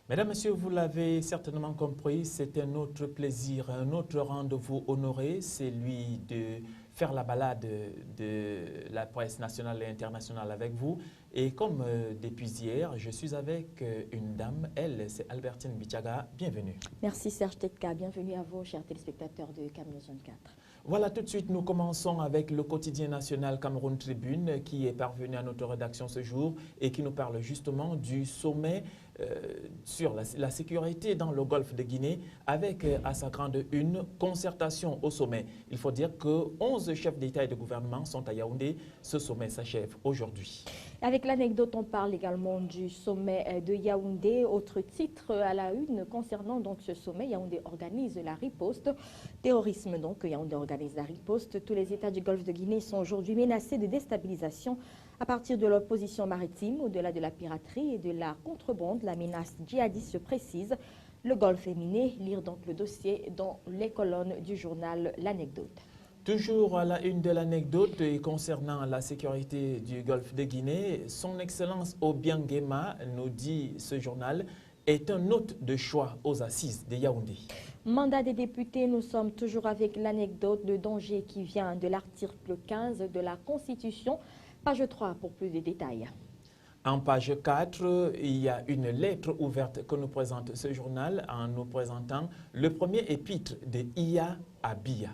Mesdames, Messieurs, vous l'avez certainement compris, c'est un autre plaisir, un autre rendez-vous honoré, c'est lui de faire la balade de la presse nationale et internationale avec vous. Et comme depuis hier, je suis avec une dame, elle, c'est Albertine Bichaga. Bienvenue. Merci Serge Tetka, bienvenue à vous, chers téléspectateurs de Cameroun Zone 4. Voilà, tout de suite, nous commençons avec le quotidien national Cameroun Tribune qui est parvenu à notre rédaction ce jour et qui nous parle justement du sommet sur la sécurité dans le golfe de Guinée avec à sa grande une concertation au sommet. Il faut dire que 11 chefs d'État et de gouvernement sont à Yaoundé. Ce sommet s'achève aujourd'hui. Avec l'anecdote, on parle également du sommet de Yaoundé. Autre titre à la une concernant donc ce sommet, Yaoundé organise la riposte. Terrorisme donc, Yaoundé organise la riposte. Tous les États du golfe de Guinée sont aujourd'hui menacés de déstabilisation à partir de leur position maritime, au-delà de la piraterie et de la contrebande. La menace djihadiste se précise. Le golfe est miné. Lire donc le dossier dans les colonnes du journal L'Anecdote. Toujours à la une de l'anecdote concernant la sécurité du golfe de Guinée, son Excellence Obiangema, nous dit ce journal, est un hôte de choix aux assises de Yaoundé. Mandat des députés, nous sommes toujours avec l'anecdote de danger qui vient de l'article 15 de la Constitution. Page 3 pour plus de détails. En page 4, il y a une lettre ouverte que nous présente ce journal en nous présentant le premier épître de Iya Abia.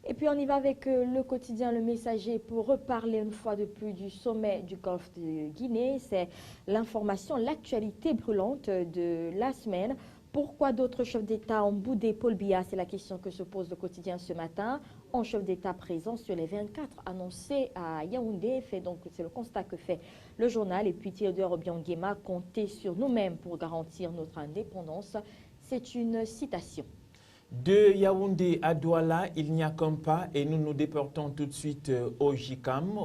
Et puis on y va avec le quotidien Le Messager pour reparler une fois de plus du sommet du golfe de Guinée. C'est l'information, l'actualité brûlante de la semaine. Pourquoi d'autres chefs d'État ont boudé Paul Biya? C'est la question que se pose le quotidien ce matin. 11 chefs d'État présents sur les 24 annoncés à Yaoundé. C'est le constat que fait le journal. Et puis Théodore Obiangema, comptez sur nous-mêmes pour garantir notre indépendance. C'est une citation. De Yaoundé à Douala, il n'y a qu'un pas et nous nous déportons tout de suite au JICAM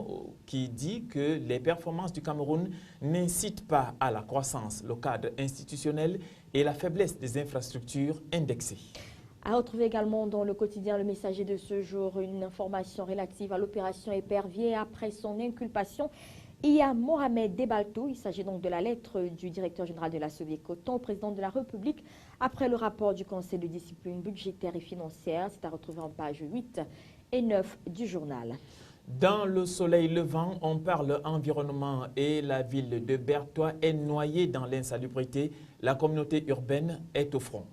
qui dit que les performances du Cameroun n'incitent pas à la croissance, le cadre institutionnel et la faiblesse des infrastructures indexées. À retrouver également dans le quotidien Le Messager de ce jour une information relative à l'opération Épervier après son inculpation. Il y a Mohamed Debaltou, il s'agit donc de la lettre du directeur général de la Soviet-Coton au président de la République après le rapport du Conseil de discipline budgétaire et financière. C'est à retrouver en page 8 et 9 du journal. Dans le soleil levant, on parle environnement et la ville de Bertois est noyée dans l'insalubrité. La communauté urbaine est au front.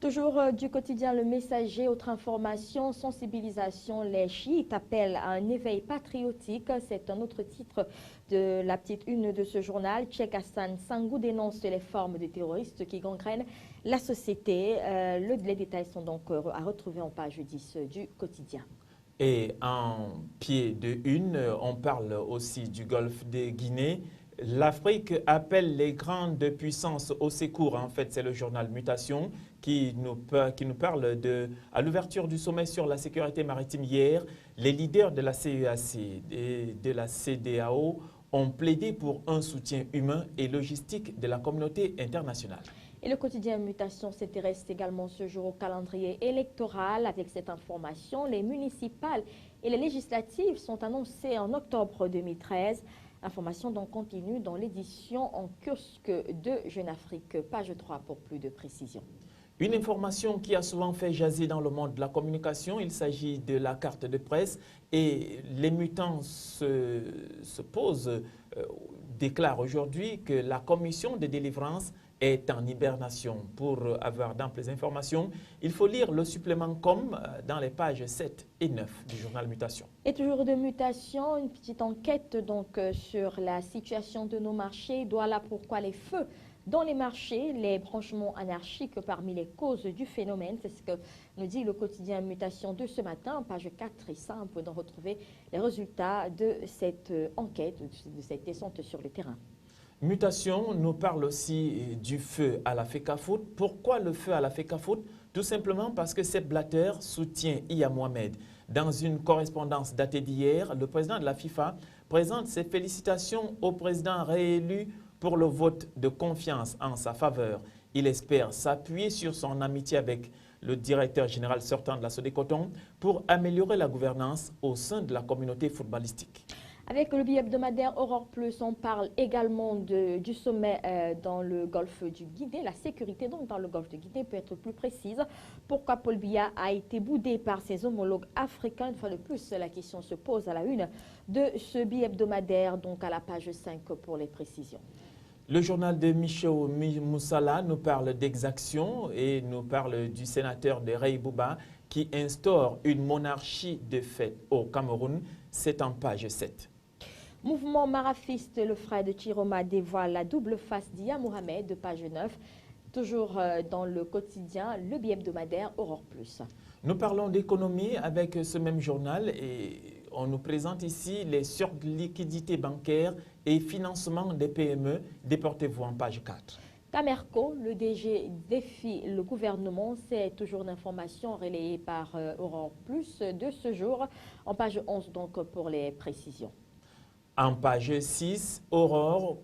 Toujours du quotidien Le Messager, autre information, sensibilisation, les chiites appellent à un éveil patriotique. C'est un autre titre de la petite une de ce journal. Cheikh Hassan Sangou dénonce les formes de terroristes qui gangrènent la société. Les détails sont donc à retrouver en page 10 du quotidien. Et en pied de une, on parle aussi du golfe de Guinée. L'Afrique appelle les grandes puissances au secours. En fait, c'est le journal Mutation qui nous parle à l'ouverture du sommet sur la sécurité maritime hier. Les leaders de la CEAC et de la CEDEAO ont plaidé pour un soutien humain et logistique de la communauté internationale. Et le quotidien Mutation s'intéresse également ce jour au calendrier électoral. Avec cette information, les municipales et les législatives sont annoncées en octobre 2013. Information donc continue dans l'édition en kiosque de Jeune Afrique, page 3 pour plus de précision. Une information qui a souvent fait jaser dans le monde de la communication, il s'agit de la carte de presse et les mutants déclarent aujourd'hui que la commission de délivrance est en hibernation. Pour avoir d'amples informations, il faut lire le supplément com dans les pages 7 et 9 du journal Mutation. Et toujours de Mutation, une petite enquête donc sur la situation de nos marchés. Voilà pourquoi les feux dans les marchés, les branchements anarchiques parmi les causes du phénomène. C'est ce que nous dit le quotidien Mutation de ce matin, page 4 et 5, pour retrouver les résultats de cette enquête, de cette descente sur le terrain. Mutation nous parle aussi du feu à la FECAFOOT. Pourquoi le feu à la FECAFOOT? Tout simplement parce que Sepp Blatter soutient Iya Mohamed. Dans une correspondance datée d'hier, le président de la FIFA présente ses félicitations au président réélu pour le vote de confiance en sa faveur. Il espère s'appuyer sur son amitié avec le directeur général sortant de la Sodecoton pour améliorer la gouvernance au sein de la communauté footballistique. Avec le billet hebdomadaire Aurore Plus, on parle également du sommet dans le golfe du Guinée. La sécurité donc dans le golfe du Guinée peut être plus précise. Pourquoi Paul Biya a été boudé par ses homologues africains? Une fois de plus, la question se pose à la une de ce billet hebdomadaire, donc à la page 5 pour les précisions. Le journal de Michel Moussala nous parle d'exaction et nous parle du sénateur de Rey Bouba qui instaure une monarchie de fait au Cameroun. C'est en page 7. Mouvement marafiste, le frère de Chiroma dévoile la double face d'Ia Mohamed, de page 9. Toujours dans le quotidien, le billet hebdomadaire Aurore Plus. Nous parlons d'économie avec ce même journal et on nous présente ici les surliquidités bancaires et financement des PME. Déportez-vous en page 4. Camerco, le DG défie le gouvernement. C'est toujours une information relayée par Aurore Plus de ce jour. En page 11 donc pour les précisions. En page 6, Aurore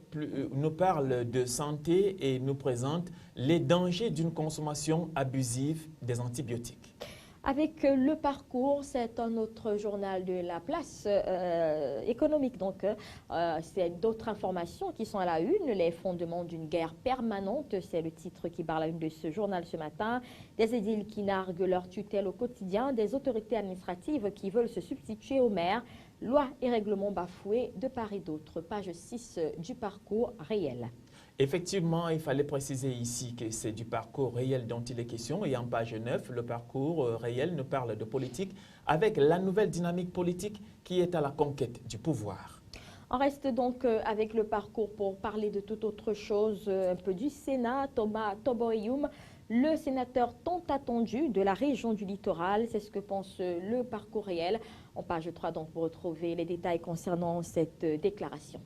nous parle de santé et nous présente les dangers d'une consommation abusive des antibiotiques. Avec le parcours, c'est un autre journal de la place économique. Donc, c'est d'autres informations qui sont à la une. Les fondements d'une guerre permanente, c'est le titre qui barre la une de ce journal ce matin. Des édiles qui narguent leur tutelle au quotidien, des autorités administratives qui veulent se substituer aux maires. Lois et règlements bafoués de part et d'autre. Page 6 du parcours réel. Effectivement, il fallait préciser ici que c'est du parcours réel dont il est question. Et en page 9, le parcours réel nous parle de politique avec la nouvelle dynamique politique qui est à la conquête du pouvoir. On reste donc avec le parcours pour parler de toute autre chose, un peu du Sénat. Thomas Toboyoum, le sénateur tant attendu de la région du littoral, c'est ce que pense le parcours réel. En page 3, donc, pour retrouver les détails concernant cette déclaration.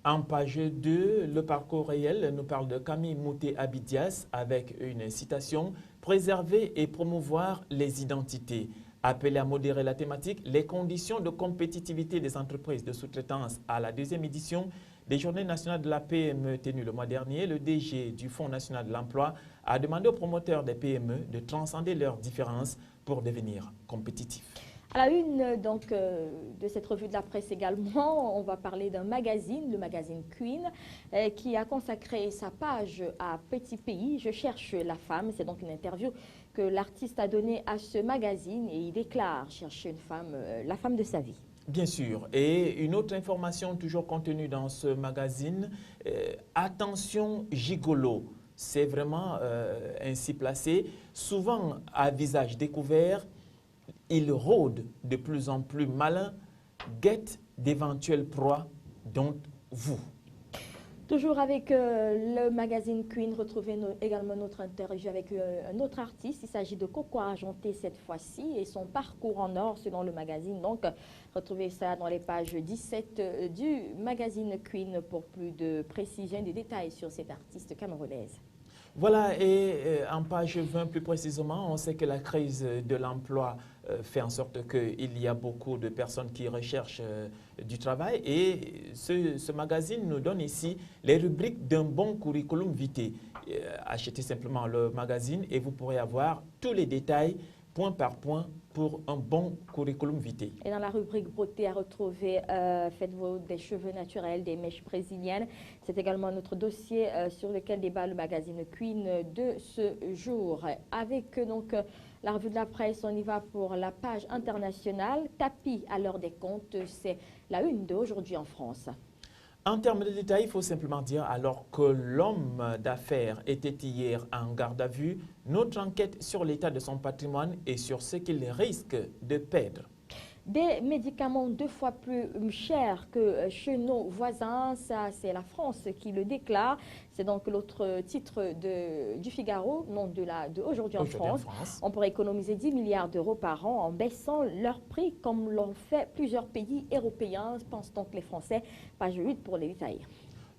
En page 2, le parcours réel nous parle de Camille Mouté-Abidias avec une citation « Préserver et promouvoir les identités ». Appelé à modérer la thématique, les conditions de compétitivité des entreprises de sous-traitance à la deuxième édition des Journées nationales de la PME tenues le mois dernier, le DG du Fonds national de l'emploi a demandé aux promoteurs des PME de transcender leurs différences pour devenir compétitifs. À la une donc, de cette revue de la presse également, on va parler d'un magazine, le magazine Queen, qui a consacré sa page à Petit Pays, Je cherche la femme. C'est donc une interview que l'artiste a donnée à ce magazine et il déclare chercher une femme, la femme de sa vie. Bien sûr. Et une autre information toujours contenue dans ce magazine, attention gigolo. C'est vraiment ainsi placé. Souvent à visage découvert, il rôde de plus en plus malin, guette d'éventuelles proies, dont vous. Toujours avec le magazine Queen, retrouvez également notre interview avec un autre artiste. Il s'agit de Coco Argenté cette fois-ci et son parcours en or selon le magazine. Donc, retrouvez ça dans les pages 17 du magazine Queen pour plus de précision et de détails sur cette artiste camerounaise. Voilà, et en page 20 plus précisément, on sait que la crise de l'emploi fait en sorte qu'il y a beaucoup de personnes qui recherchent du travail et ce magazine nous donne ici les rubriques d'un bon curriculum vitae. Achetez simplement le magazine et vous pourrez avoir tous les détails point par point pour un bon curriculum vitae. Et dans la rubrique beauté à retrouver, faites-vous des cheveux naturels, des mèches brésiliennes. C'est également notre dossier sur lequel débat le magazine Queen de ce jour. Avec donc la revue de la presse, on y va pour la page internationale. Tapis à l'heure des comptes, c'est la une d'aujourd'hui en France. En termes de détails, il faut simplement dire, alors que l'homme d'affaires était hier en garde à vue, notre enquête sur l'état de son patrimoine et sur ce qu'il risque de perdre. Des médicaments 2 fois plus chers que chez nos voisins, ça c'est la France qui le déclare. C'est donc l'autre titre du Figaro, non de Aujourd'hui en France. On pourrait économiser 10 milliards d'euros par an en baissant leur prix comme l'ont fait plusieurs pays européens, pensent donc les Français. Page 8 pour les détails.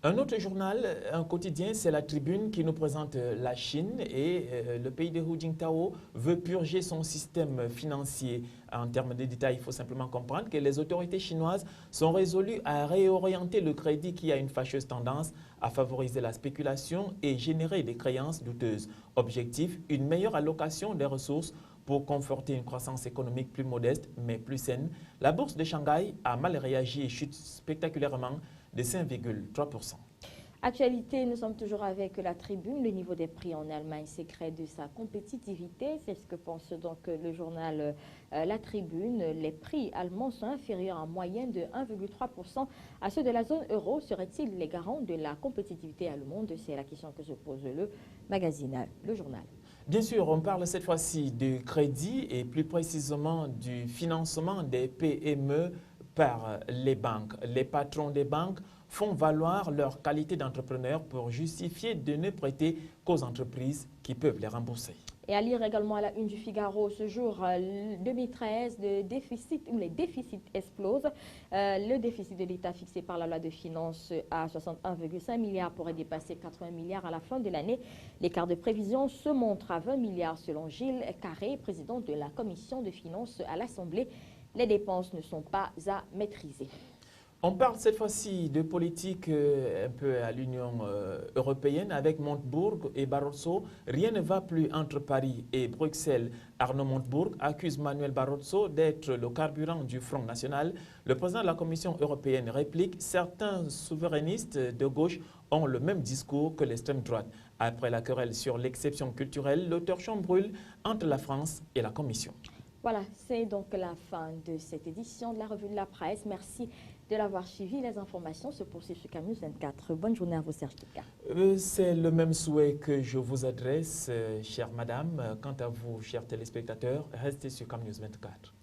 Un autre journal, un quotidien, c'est La Tribune qui nous présente la Chine et le pays de Hu Jintao veut purger son système financier. En termes de détails, il faut simplement comprendre que les autorités chinoises sont résolues à réorienter le crédit qui a une fâcheuse tendance à favoriser la spéculation et générer des créances douteuses. Objectif, une meilleure allocation des ressources pour conforter une croissance économique plus modeste mais plus saine. La bourse de Shanghai a mal réagi et chute spectaculairement de 5,3%. Actualité, nous sommes toujours avec La Tribune. Le niveau des prix en Allemagne s'écrée de sa compétitivité. C'est ce que pense donc le journal La Tribune. Les prix allemands sont inférieurs en moyenne de 1,3% à ceux de la zone euro. Seraient-ils les garants de la compétitivité allemande? C'est la question que se pose le magazine, le journal. Bien sûr, on parle cette fois-ci du crédit et plus précisément du financement des PME par les banques. Les patrons des banques font valoir leur qualité d'entrepreneur pour justifier de ne prêter qu'aux entreprises qui peuvent les rembourser. Et à lire également à la une du Figaro ce jour, 2013, les déficits explosent. Le déficit de l'État fixé par la loi de finances à 61,5 milliards pourrait dépasser 80 milliards à la fin de l'année. L'écart de prévision se montre à 20 milliards selon Gilles Carré, président de la commission de finances à l'Assemblée. Les dépenses ne sont pas à maîtriser. On parle cette fois-ci de politique un peu à l'Union européenne avec Montebourg et Barroso. Rien ne va plus entre Paris et Bruxelles. Arnaud Montebourg accuse Manuel Barroso d'être le carburant du Front National. Le président de la Commission européenne réplique: certains souverainistes de gauche ont le même discours que l'extrême droite. Après la querelle sur l'exception culturelle, l'auteur chambrule entre la France et la Commission. Voilà, c'est donc la fin de cette édition de la revue de la presse. Merci de l'avoir suivi. Les informations se poursuivent sur CAMnews 24. Bonne journée à vous, Serge Kika. C'est le même souhait que je vous adresse, chère madame. Quant à vous, chers téléspectateurs, restez sur CAMnews 24.